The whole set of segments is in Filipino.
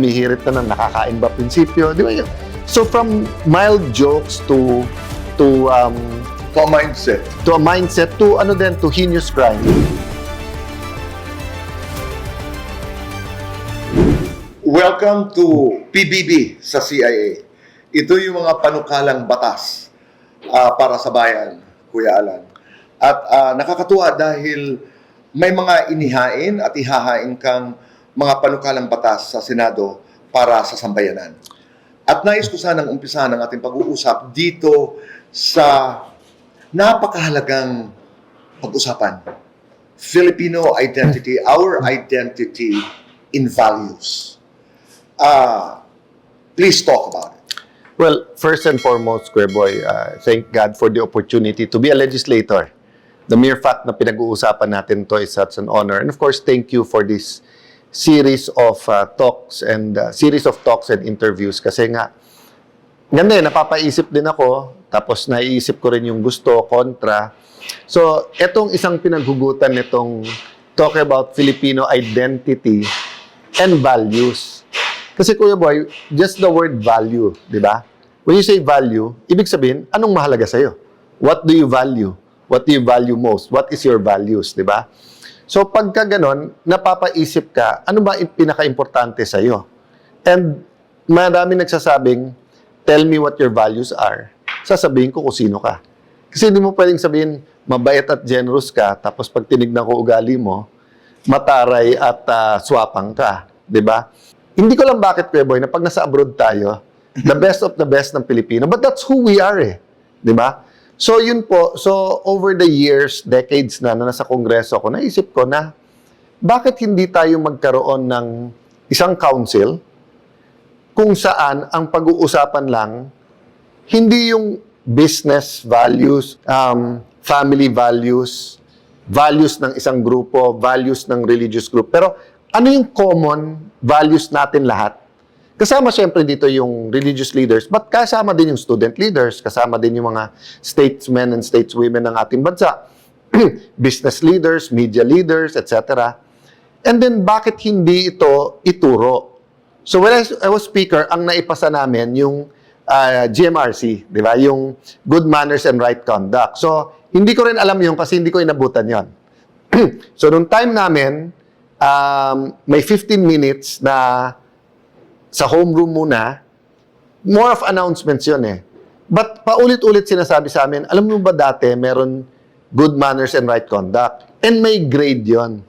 Humihirit na ng nakakain ba prinsipyo, di ba yun? So from mild jokes to a mindset. to ano din, to heinous crime. Welcome to PBB sa CIA. Ito yung mga panukalang batas para sa bayan, Kuya Alan. At nakakatuwa dahil may mga inihain at ihahain kang mga panukalang batas sa Senado para sa sambayanan. At nais ko sanang umpisahan ang ating pag-uusap dito sa napakahalagang pag-usapan. Filipino identity, our identity in values. Please talk about it. Well, first and foremost, Kuya Boy, thank God for the opportunity to be a legislator. The mere fact na pinag-uusapan natin to is such an honor. And of course, thank you for this series of talks and interviews kasi nga ganda napapaisip din ako, tapos naiisip ko rin yung gusto, kontra. So, etong isang pinaghugutan nitong talk about Filipino identity and values. Kasi Kuya Boy, just the word value, di ba? When you say value, ibig sabihin, anong mahalaga sa'yo? What do you value? What do you value most? What is your values, di ba? So pagka ganon, napapaisip ka, ano ba yung pinaka-importante sa'yo? And marami nagsasabing, tell me what your values are. Sasabihin ko kung sino ka. Kasi hindi mo pwedeng sabihin, mabait at generous ka, tapos pag tinignan ko ugali mo, mataray at swapang ka. Diba? Hindi ko lang bakit, Kuya Boy, na pag nasa abroad tayo, the best of the best ng Pilipino, but that's who we are eh. Diba? So yun po, so over the years, decades na nasa Kongreso ako, naisip ko na, bakit hindi tayo magkaroon ng isang council kung saan ang pag-uusapan lang, hindi yung business values, family values, values ng isang grupo, values ng religious group, pero ano yung common values natin lahat? Kasama siyempre dito yung religious leaders, but kasama din yung student leaders, kasama din yung mga statesmen and stateswomen ng ating bansa, business leaders, media leaders, etc. And then, bakit hindi ito ituro? So, when I was speaker, ang naipasa namin yung GMRC, di ba? Yung Good Manners and Right Conduct. So, hindi ko rin alam yun kasi hindi ko inabutan yon. So, nung time namin, may 15 minutes na sa homeroom muna, more of announcements yun eh. But paulit-ulit sinasabi sa amin, alam mo ba dati, meron good manners and right conduct. And may grade yon.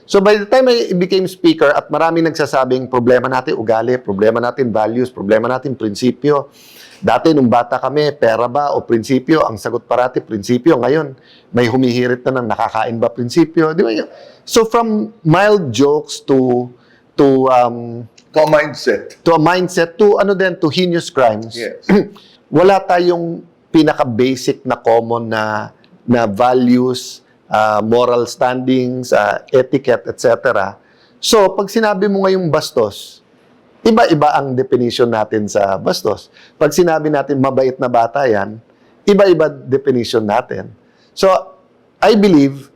So by the time I became speaker at marami nagsasabing problema natin ugali, problema natin values, problema natin prinsipyo. Dati nung bata kami, pera ba o prinsipyo? Ang sagot parati, prinsipyo. Ngayon, may humihirit na ng nakakain ba prinsipyo? Di ba yun? So from mild jokes to a mindset. To a mindset, to ano din, to heinous crimes. Yes. Wala tayong pinaka-basic na common na values, moral standings, etiquette, etc. So, pag sinabi mo ngayong bastos, iba-iba ang definition natin sa bastos. Pag sinabi natin mabait na bata yan, iba-iba definition natin. So, I believe,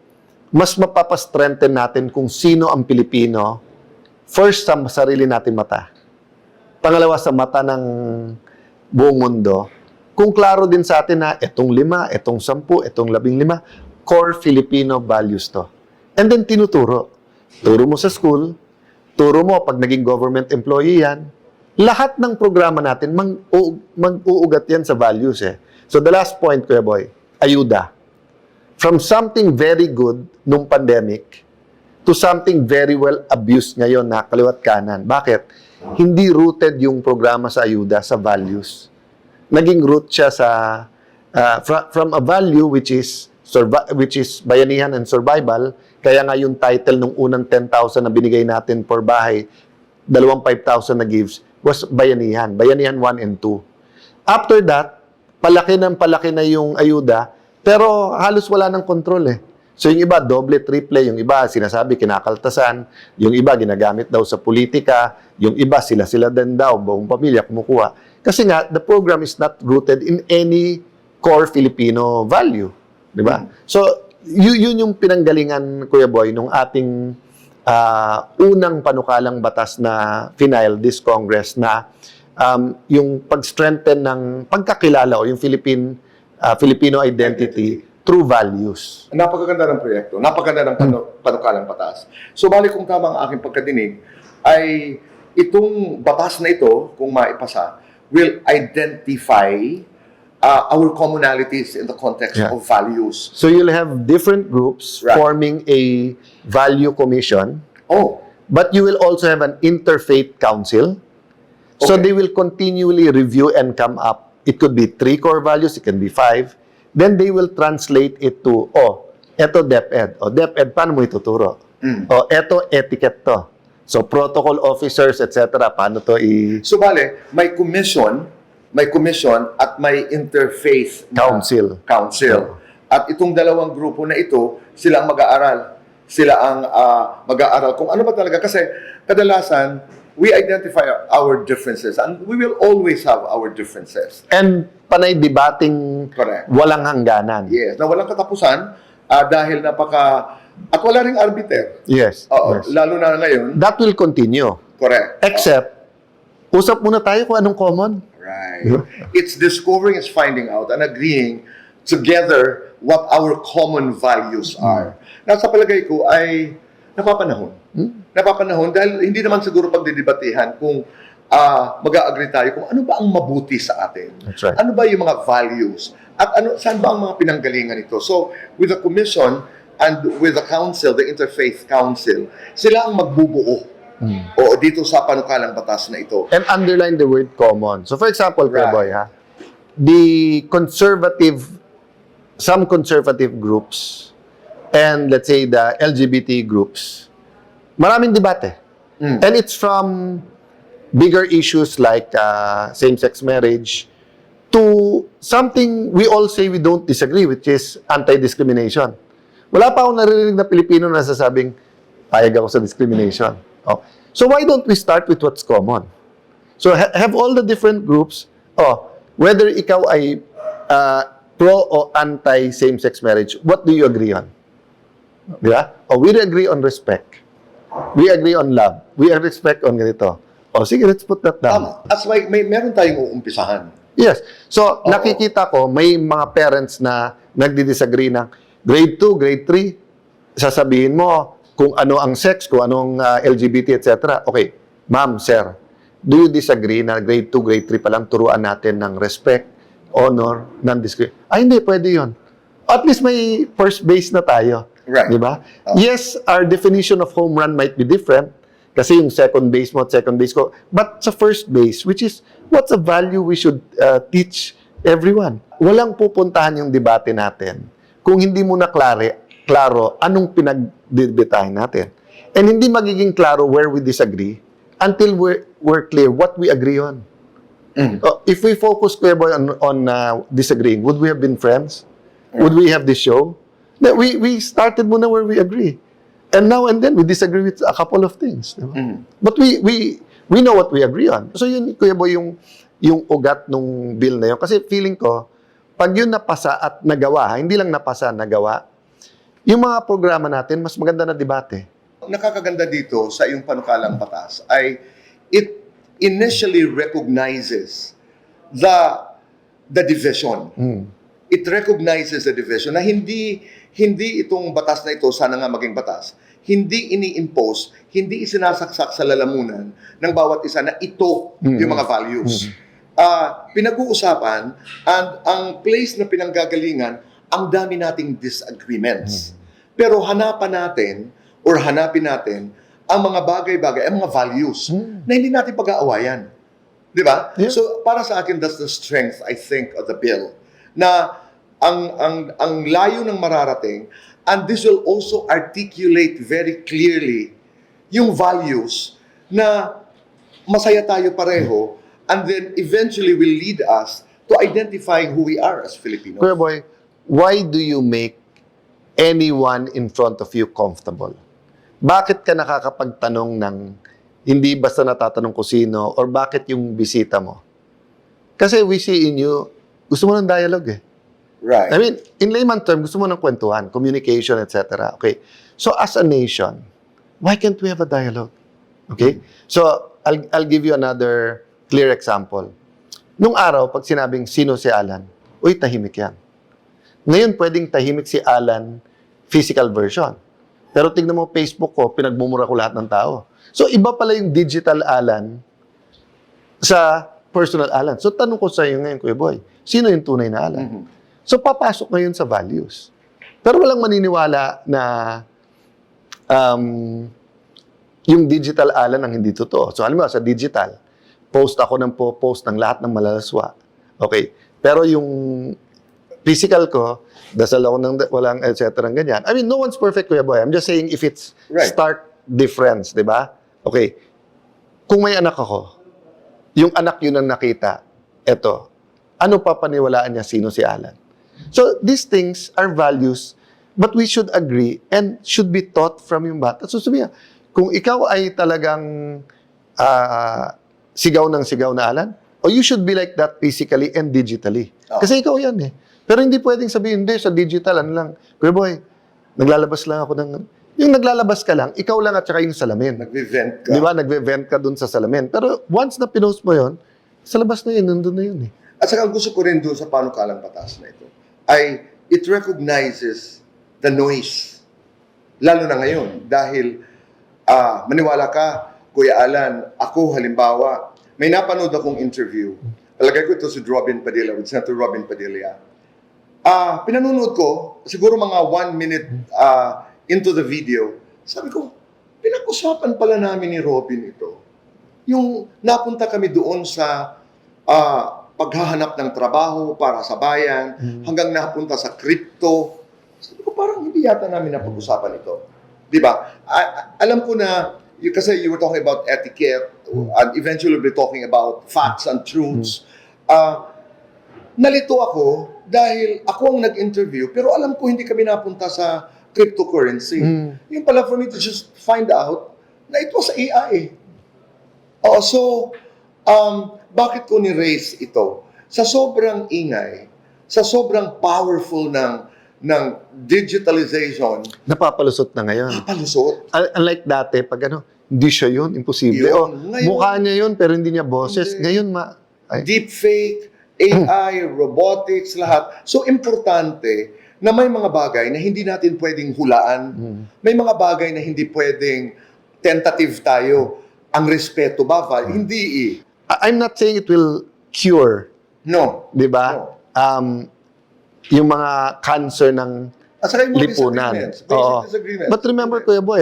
mas mapapastrengthen natin kung sino ang Pilipino. First, sa sarili natin mata. Pangalawa, sa mata ng buong mundo. Kung klaro din sa atin na itong 5, itong 10, itong 15, core Filipino values to. And then tinuturo. Turo mo sa school, turo mo pag naging government employee yan. Lahat ng programa natin, mag-uugat yan sa values eh. So the last point, Kuya Boy, ayuda. From something very good nung pandemic, to something very well abused ngayon na kaliwat kanan. Bakit? Hindi rooted yung programa sa ayuda sa values. Naging root siya sa from a value which is bayanihan and survival. Kaya nga yung title nung unang 10,000 na binigay natin per bahay, 5,000 na gives was bayanihan. Bayanihan 1 and 2. After that, palaki na yung ayuda, pero halos wala ng control eh. So yung iba, doble, triple, yung iba, sinasabi, kinakaltasan, yung iba, ginagamit daw sa politika, yung iba, sila din daw, buong pamilya, kumukuha. Kasi nga, the program is not rooted in any core Filipino value. Di ba? So, yun yung pinanggalingan, Kuya Boy, nung ating unang panukalang batas na final this Congress na yung pag-strengthen ng pagkakilala o yung Filipino identity through values. Napakaganda ng proyekto, napakaganda ng panukalang batas. So, bali kung tama ang aking pagkadinig, ay itong batas na ito, kung maipasa, will identify our commonalities in the context Yeah. of values. So you'll have different groups Right. forming a value commission, Oh, but you will also have an interfaith council. So Okay. they will continually review and come up. It could be 3 core values, it can be 5. Then they will translate it to, eto DepEd. DepEd, paano mo ituturo? Eto etiquette to. So protocol officers, etc. Paano to so bale, may commission at may interfaith Council. council. At itong dalawang grupo na ito, sila ang mag-aaral. Sila ang mag-aaral kung ano ba talaga. Kasi kadalasan, we identify our differences and we will always have our differences. And panay debating Correct. walang hangganan. Yes, na walang katapusan dahil at wala ring arbiter. Yes. Oo, Yes. lalo na ngayon. That will continue. Correct. Except, usap muna tayo kung anong common. Right. It's discovering, it's finding out, and agreeing together what our common values are. Nasa palagay ko ay napapanahon. Napapanahon dahil hindi naman siguro pagdidebatehan kung mag-a-agree tayo kung ano ba ang mabuti sa atin. That's right. Ano ba yung mga values? At saan ba ang mga pinanggalingan nito? So, with the commission and with the council, the Interfaith Council, sila ang magbubuo dito sa panukalang batas na ito. And underline the word common. So for example, Kuya Right. Boy, some conservative groups and let's say the LGBT groups, maraming debate. And it's from bigger issues like same-sex marriage to something we all say we don't disagree, which is anti-discrimination. Wala pa akong naririnig na Pilipino na sasabing, payag ako sa discrimination. So why don't we start with what's common? So have all the different groups, whether ikaw ay pro o anti same-sex marriage, what do you agree on? Di ba? We agree on respect. We agree on love. We respect on ganito. Sige, let's put that down. Tama. As meron tayong uumpisahan. Yes. So, nakikita ko, may mga parents na nagdi-disagree ng grade 2, grade 3, sasabihin mo kung ano ang sex, kung anong LGBT, etc. Okay, ma'am, sir, do you disagree na grade 2, grade 3 pa lang turuan natin ng respect, honor, non-discrimination? Hindi, pwede yun. At least may first base na tayo. Right. Di ba? Yes, our definition of home run might be different kasi yung second base mo at second base ko. But sa first base, which is what's a value we should teach everyone? Walang pupuntahan yung debate natin kung hindi mo na klaro anong pinagdidebatahin natin. And hindi magiging klaro where we disagree until we're clear what we agree on. If we focus, Kuya Boy, on disagreeing, would we have been friends? Would we have this show? We started muna where we agree. And now and then, we disagree with a couple of things. Diba? But we know what we agree on. So yun, Kuya Boy, yung ugat nung bill na yun. Kasi feeling ko, pag yun napasa at nagawa, hindi lang napasa, nagawa, yung mga programa natin, mas maganda na debate. Nakakaganda dito sa iyong panukalang batas ay it initially recognizes the division. It recognizes the division na hindi itong batas na ito, sana nga maging batas, hindi ini-impose, hindi isinasaksak sa lalamunan ng bawat isa na ito yung mga values. Pinag-uusapan and ang place na pinanggagalingan, ang dami nating disagreements. Pero hanapin natin ang mga bagay-bagay, ang mga values na hindi natin pag-aawayan. Di ba? Yeah. So, para sa akin, that's the strength, I think, of the bill. Na ang layo ng mararating, and this will also articulate very clearly yung values na masaya tayo pareho, and then eventually will lead us to identifying who we are as Filipinos. Kuya Boy, why do you make anyone in front of you comfortable? Bakit ka nakakapagtanong ng hindi basta natatanong ko sino or bakit yung bisita mo? Kasi we see in you, gusto mo ng dialogue eh. Right. I mean, in layman term, gusto mo ng kwentuhan, communication, etc. Okay. So as a nation, Why can't we have a dialogue? Okay? So, I'll give you another clear example. Nung araw, pag sinabing sino si Alan, uy, tahimik yan. Ngayon, pwedeng tahimik si Alan physical version. Pero tingnan mo Facebook ko, pinagmumura ko lahat ng tao. So, iba pala yung digital Alan sa personal Alan. So, tanong ko sa iyo ngayon, Kuya Boy, sino yung tunay na Alan? So, papasok ngayon sa values. Pero walang maniniwala na yung digital Alan ang hindi totoo. So, alam mo, sa digital, post ako ng post ng lahat ng malalaswa. Okay. Pero yung physical ko, dasal ako ng walang et cetera, ganyan. I mean, no one's perfect, Kuya Boy. I'm just saying if it's stark difference, di ba? Okay. Kung may anak ako, yung anak yun ang nakita, eto, ano pa paniwalaan niya sino si Alan? So, these things are values, but we should agree and should be taught from yung bata. So, sabihin, kung ikaw ay talagang sigaw ng sigaw na Alan, or you should be like that physically and digitally. Kasi ikaw yan eh. Pero hindi pwedeng sabihin, hindi, sa digital, ano lang, Kuya Boy, naglalabas lang ako ng... Yung naglalabas ka lang, ikaw lang at saka yung salamin. Nagve-vent ka. Di ba? Nagve-vent ka dun sa salamin. Pero once na pinost mo yon, sa labas na yun, nandun na yun eh. At saka ang gusto ko rin doon sa panukalang batas na ito ay it recognizes the noise. Lalo na ngayon dahil maniwala ka, Kuya Alan, ako halimbawa, may napanood akong interview. Palagay ko ito si Robin Padilla, with Senator Robin Padilla. Pinanonood ko, siguro mga 1 minute into the video, sabi ko, pinag-usapan pala namin ni Robin ito. Yung napunta kami doon sa paghahanap ng trabaho para sa bayan, hanggang napunta sa crypto. Sabi ko, parang hindi yata namin napag-usapan ito. Di ba? Alam ko na, kasi you were talking about etiquette, and eventually we'll be talking about facts and truths. Nalito ako dahil ako ang nag-interview, pero alam ko hindi kami napunta sa cryptocurrency. Yung pala for me to just find out na it was AI. So, bakit ko ni-raise ito? Sa sobrang ingay, sa sobrang powerful ng digitalization, Napapalusot na ngayon. napalusot. Unlike dati, pag hindi siya yun, imposible. Yun. Ngayon- Mukha niya yun, pero hindi niya boses. Hindi. Ngayon, Deepfake, AI, robotics, lahat. So, importante na may mga bagay na hindi natin pwedeng hulaan. May mga bagay na hindi pwedeng tentative tayo. Ang respeto ba? Hindi eh. I'm not saying it will cure, No. di ba? No. Yung mga cancer ng At saka yung mga lipunan. disagreements, basic disagreements. But remember, Kuya Boy,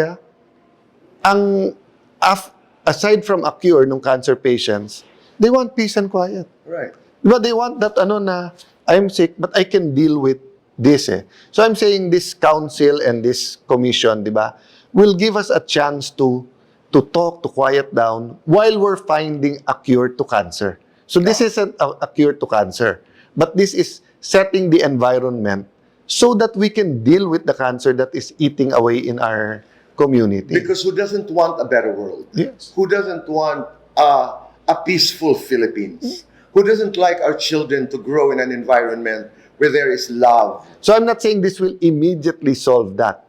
aside from a cure ng cancer patients, they want peace and quiet. Right. But they want that na I'm sick but I can deal with this eh. So I'm saying this council and this commission, di ba, will give us a chance to talk, to quiet down while we're finding a cure to cancer. So this isn't a cure to cancer, but this is setting the environment so that we can deal with the cancer that is eating away in our community. Because who doesn't want a better world? Yes. Who doesn't want a peaceful Philippines? Who doesn't like our children to grow in an environment where there is love? So I'm not saying this will immediately solve that.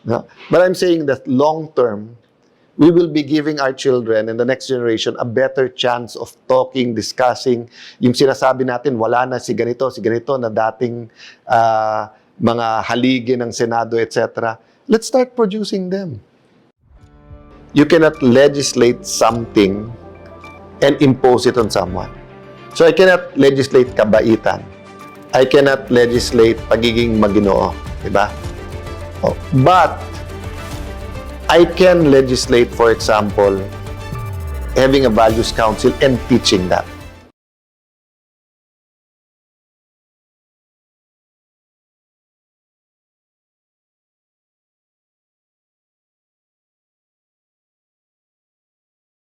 No? But I'm saying that long term, we will be giving our children and the next generation a better chance of talking, discussing. Yung sinasabi natin, wala na si ganito na dating mga haligi ng Senado, etc. Let's start producing them. You cannot legislate something and impose it on someone. So I cannot legislate kabaitan. I cannot legislate pagiging maginoo, di ba? But I can legislate, for example, having a values council and teaching that.